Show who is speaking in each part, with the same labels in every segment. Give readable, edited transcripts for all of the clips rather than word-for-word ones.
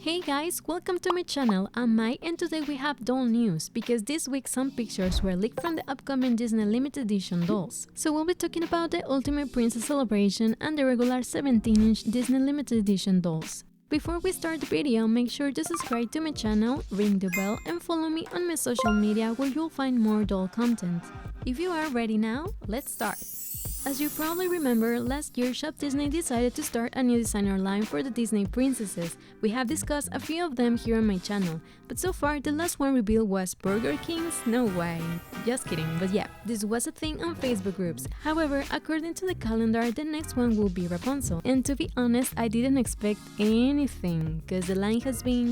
Speaker 1: Hey guys, welcome to my channel. I'm Mai and today we have doll news because this week some pictures were leaked from the upcoming Disney limited edition dolls. So we'll be talking about the Ultimate Princess Celebration and the regular 17-inch Disney limited edition dolls. Before we start the video, make sure to subscribe to my channel, ring the bell and follow me on my social media where you'll find more doll content. If you are ready now, let's start! As you probably remember, last year Shop Disney decided to start a new designer line for the Disney princesses. We have discussed a few of them here on my channel, but so far the last one revealed was Burger King's. No way. Just kidding, but yeah, this was a thing on Facebook groups. However, according to the calendar, the next one will be Rapunzel. And to be honest, I didn't expect anything, cause the line has been,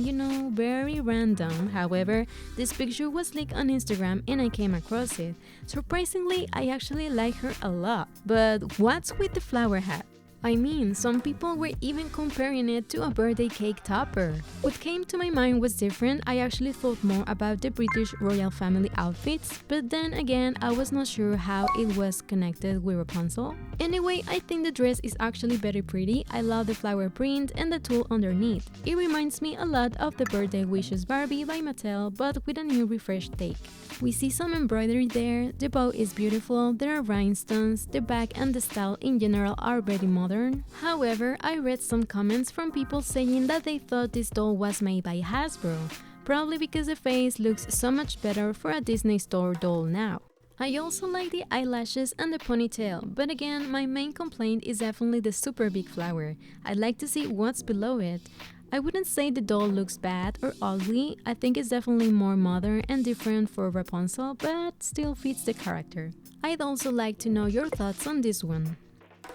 Speaker 1: very random. However, this picture was leaked on Instagram and I came across it. Surprisingly, I actually like her a lot. But what's with the flower hat? I mean, some people were even comparing it to a birthday cake topper. What came to my mind was different. I actually thought more about the British royal family outfits, but then again, I was not sure how it was connected with Rapunzel. Anyway, I think the dress is actually very pretty. I love the flower print and the tulle underneath. It reminds me a lot of the Birthday Wishes Barbie by Mattel, but with a new refreshed take. We see some embroidery there, the bow is beautiful, there are rhinestones, the back and the style in general are very modern. However, I read some comments from people saying that they thought this doll was made by Hasbro, probably because the face looks so much better for a Disney Store doll now. I also like the eyelashes and the ponytail, but again, my main complaint is definitely the super big flower. I'd like to see what's below it. I wouldn't say the doll looks bad or ugly. I think it's definitely more modern and different for Rapunzel, but still fits the character. I'd also like to know your thoughts on this one.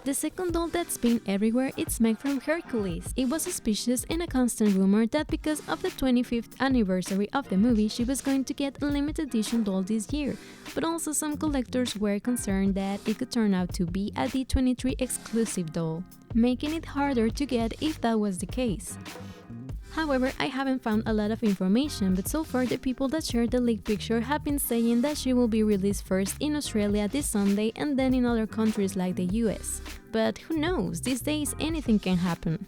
Speaker 1: The second doll that's been everywhere is Meg from Hercules. It was suspicious and a constant rumor that because of the 25th anniversary of the movie, she was going to get a limited edition doll this year, but also some collectors were concerned that it could turn out to be a D23 exclusive doll, making it harder to get if that was the case. However, I haven't found a lot of information, but so far the people that shared the leaked picture have been saying that she will be released first in Australia this Sunday and then in other countries like the US. But who knows, these days anything can happen.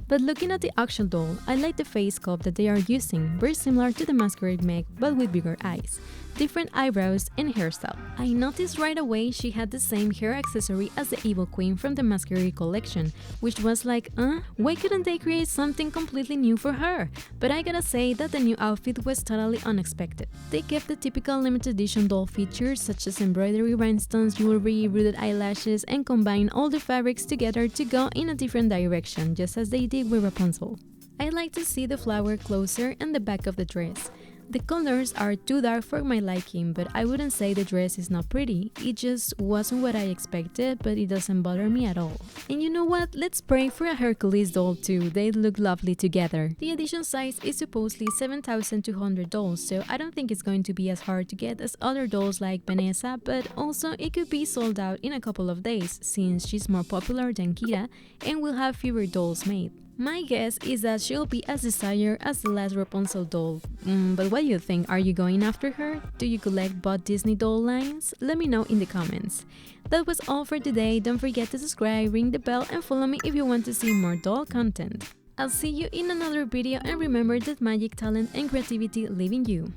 Speaker 1: But looking at the actual doll, I like the face sculpt that they are using, very similar to the Masquerade Meg but with bigger eyes, different eyebrows and hairstyle. I noticed right away she had the same hair accessory as the Evil Queen from the Masquerade collection, which was like, why couldn't they create something completely new for her? But I gotta say that the new outfit was totally unexpected. They kept the typical limited edition doll features such as embroidery, rhinestones, jewelry, rooted eyelashes, and combined all the fabrics together to go in a different direction, just as they did with Rapunzel. I like to see the flower closer and the back of the dress. The colors are too dark for my liking, but I wouldn't say the dress is not pretty. It just wasn't what I expected, but it doesn't bother me at all. And you know what? Let's pray for a Hercules doll too. They look lovely together. The edition size is supposedly 7,200 dolls, so I don't think it's going to be as hard to get as other dolls like Vanessa, but also it could be sold out in a couple of days since she's more popular than Kira and will have fewer dolls made. My guess is that she'll be as desired as the last Rapunzel doll. But what do you think? Are you going after her? Do you collect both Disney doll lines? Let me know in the comments. That was all for today. Don't forget to subscribe, ring the bell and follow me if you want to see more doll content. I'll see you in another video and remember that magic, talent and creativity live in you.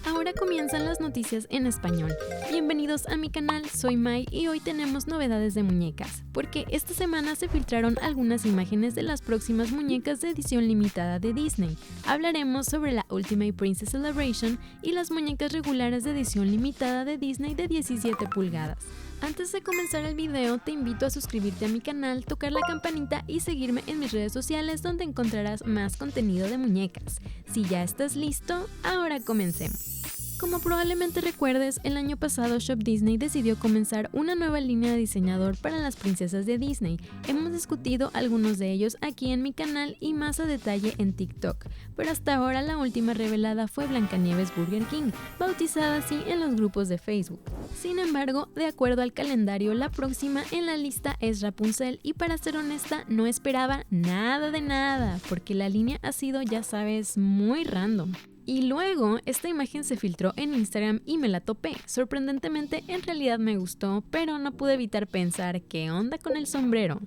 Speaker 1: Ahora comienzan las noticias en español. Bienvenidos a mi canal, soy Mai y hoy tenemos novedades de muñecas, porque esta semana se filtraron algunas imágenes de las próximas muñecas de edición limitada de Disney. Hablaremos sobre la Ultimate Princess Celebration y las muñecas regulares de edición limitada de Disney de 17 pulgadas. Antes de comenzar el video, te invito a suscribirte a mi canal, tocar la campanita y seguirme en mis redes sociales donde encontrarás más contenido de muñecas. Si ya estás listo, ahora comencemos. Como probablemente recuerdes, el año pasado Shop Disney decidió comenzar una nueva línea de diseñador para las princesas de Disney. Hemos discutido algunos de ellos aquí en mi canal y más a detalle en TikTok, pero hasta ahora la última revelada fue Blancanieves Burger King, bautizada así en los grupos de Facebook. Sin embargo, de acuerdo al calendario, la próxima en la lista es Rapunzel y para ser honesta no esperaba nada de nada, porque la línea ha sido, ya sabes, muy random. Y luego, esta imagen se filtró en Instagram y me la topé. Sorprendentemente, en realidad me gustó, pero no pude evitar pensar, ¿qué onda con el sombrero?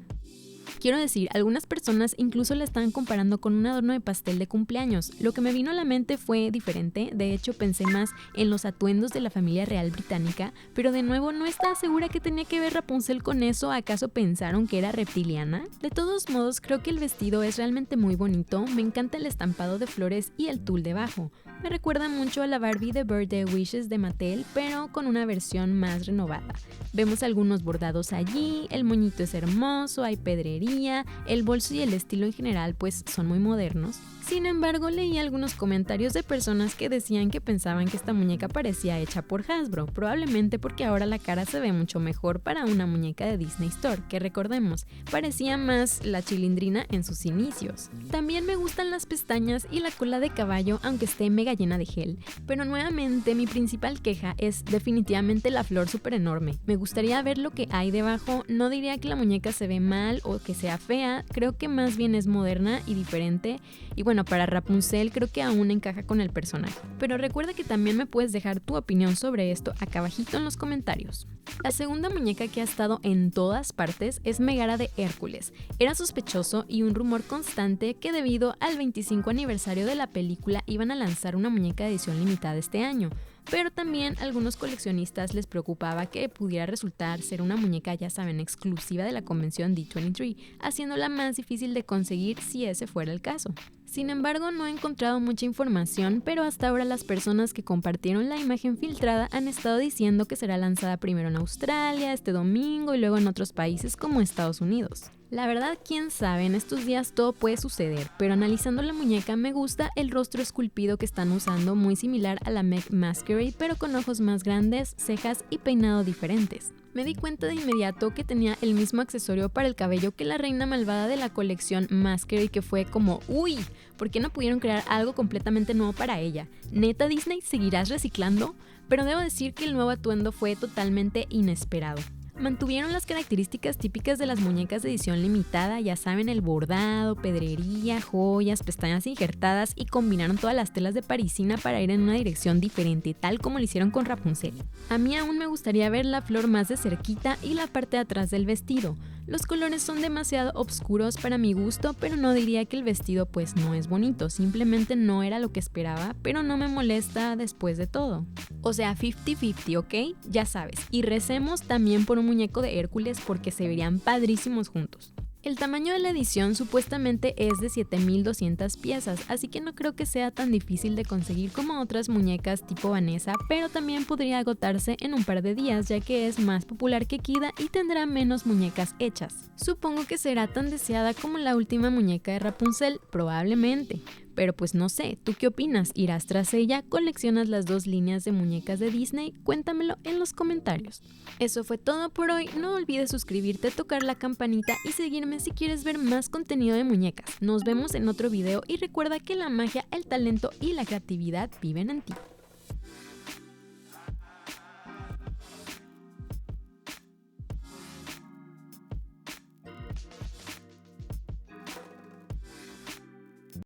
Speaker 1: Quiero decir, algunas personas incluso la están comparando con un adorno de pastel de cumpleaños. Lo que me vino a la mente fue diferente, de hecho pensé más en los atuendos de la familia real británica, pero de nuevo no estaba segura que tenía que ver Rapunzel con eso. ¿Acaso pensaron que era reptiliana? De todos modos, creo que el vestido es realmente muy bonito, me encanta el estampado de flores y el tul debajo. Me recuerda mucho a la Barbie de Birthday Wishes de Mattel, pero con una versión más renovada. Vemos algunos bordados allí, el moñito es hermoso, hay pedrería, el bolso y el estilo en general pues son muy modernos. Sin embargo, leí algunos comentarios de personas que decían que pensaban que esta muñeca parecía hecha por Hasbro, probablemente porque ahora la cara se ve mucho mejor para una muñeca de Disney Store, que recordemos, parecía más la Chilindrina en sus inicios. También me gustan las pestañas y la cola de caballo, aunque esté mega llena de gel, pero nuevamente mi principal queja es definitivamente la flor súper enorme. Me gustaría ver lo que hay debajo, no diría que la muñeca se ve mal o que sea fea, creo que más bien es moderna y diferente, y bueno, para Rapunzel creo que aún encaja con el personaje. Pero recuerda que también me puedes dejar tu opinión sobre esto acá abajito en los comentarios. La segunda muñeca que ha estado en todas partes es Megara de Hércules. Era sospechoso y un rumor constante que debido al 25 aniversario de la película iban a lanzar una muñeca de edición limitada este año. Pero también a algunos coleccionistas les preocupaba que pudiera resultar ser una muñeca, ya saben, exclusiva de la convención D23, haciéndola más difícil de conseguir si ese fuera el caso. Sin embargo, no he encontrado mucha información, pero hasta ahora las personas que compartieron la imagen filtrada han estado diciendo que será lanzada primero en Australia, este domingo y luego en otros países como Estados Unidos. La verdad, quién sabe, en estos días todo puede suceder, pero analizando la muñeca me gusta el rostro esculpido que están usando, muy similar a la Meg Masquerade, pero con ojos más grandes, cejas y peinado diferentes. Me di cuenta de inmediato que tenía el mismo accesorio para el cabello que la reina malvada de la colección Masquerade, que fue como, uy, ¿por qué no pudieron crear algo completamente nuevo para ella? ¿Neta Disney seguirás reciclando? Pero debo decir que el nuevo atuendo fue totalmente inesperado. Mantuvieron las características típicas de las muñecas de edición limitada, ya saben, el bordado, pedrería, joyas, pestañas injertadas, y combinaron todas las telas de parisina para ir en una dirección diferente, tal como lo hicieron con Rapunzel. A mí aún me gustaría ver la flor más de cerquita y la parte de atrás del vestido. Los colores son demasiado oscuros para mi gusto, pero no diría que el vestido pues no es bonito, simplemente no era lo que esperaba, pero no me molesta después de todo. O sea, 50-50, ¿ok? Ya sabes, y recemos también por un muñeco de Hércules porque se verían padrísimos juntos. El tamaño de la edición supuestamente es de 7200 piezas, así que no creo que sea tan difícil de conseguir como otras muñecas tipo Vanessa, pero también podría agotarse en un par de días ya que es más popular que Kida y tendrá menos muñecas hechas. Supongo que será tan deseada como la última muñeca de Rapunzel, probablemente. Pero pues no sé, ¿tú qué opinas? ¿Irás tras ella? ¿Coleccionas las dos líneas de muñecas de Disney? Cuéntamelo en los comentarios. Eso fue todo por hoy, no olvides suscribirte, tocar la campanita y seguirme si quieres ver más contenido de muñecas. Nos vemos en otro video y recuerda que la magia, el talento y la creatividad viven en ti.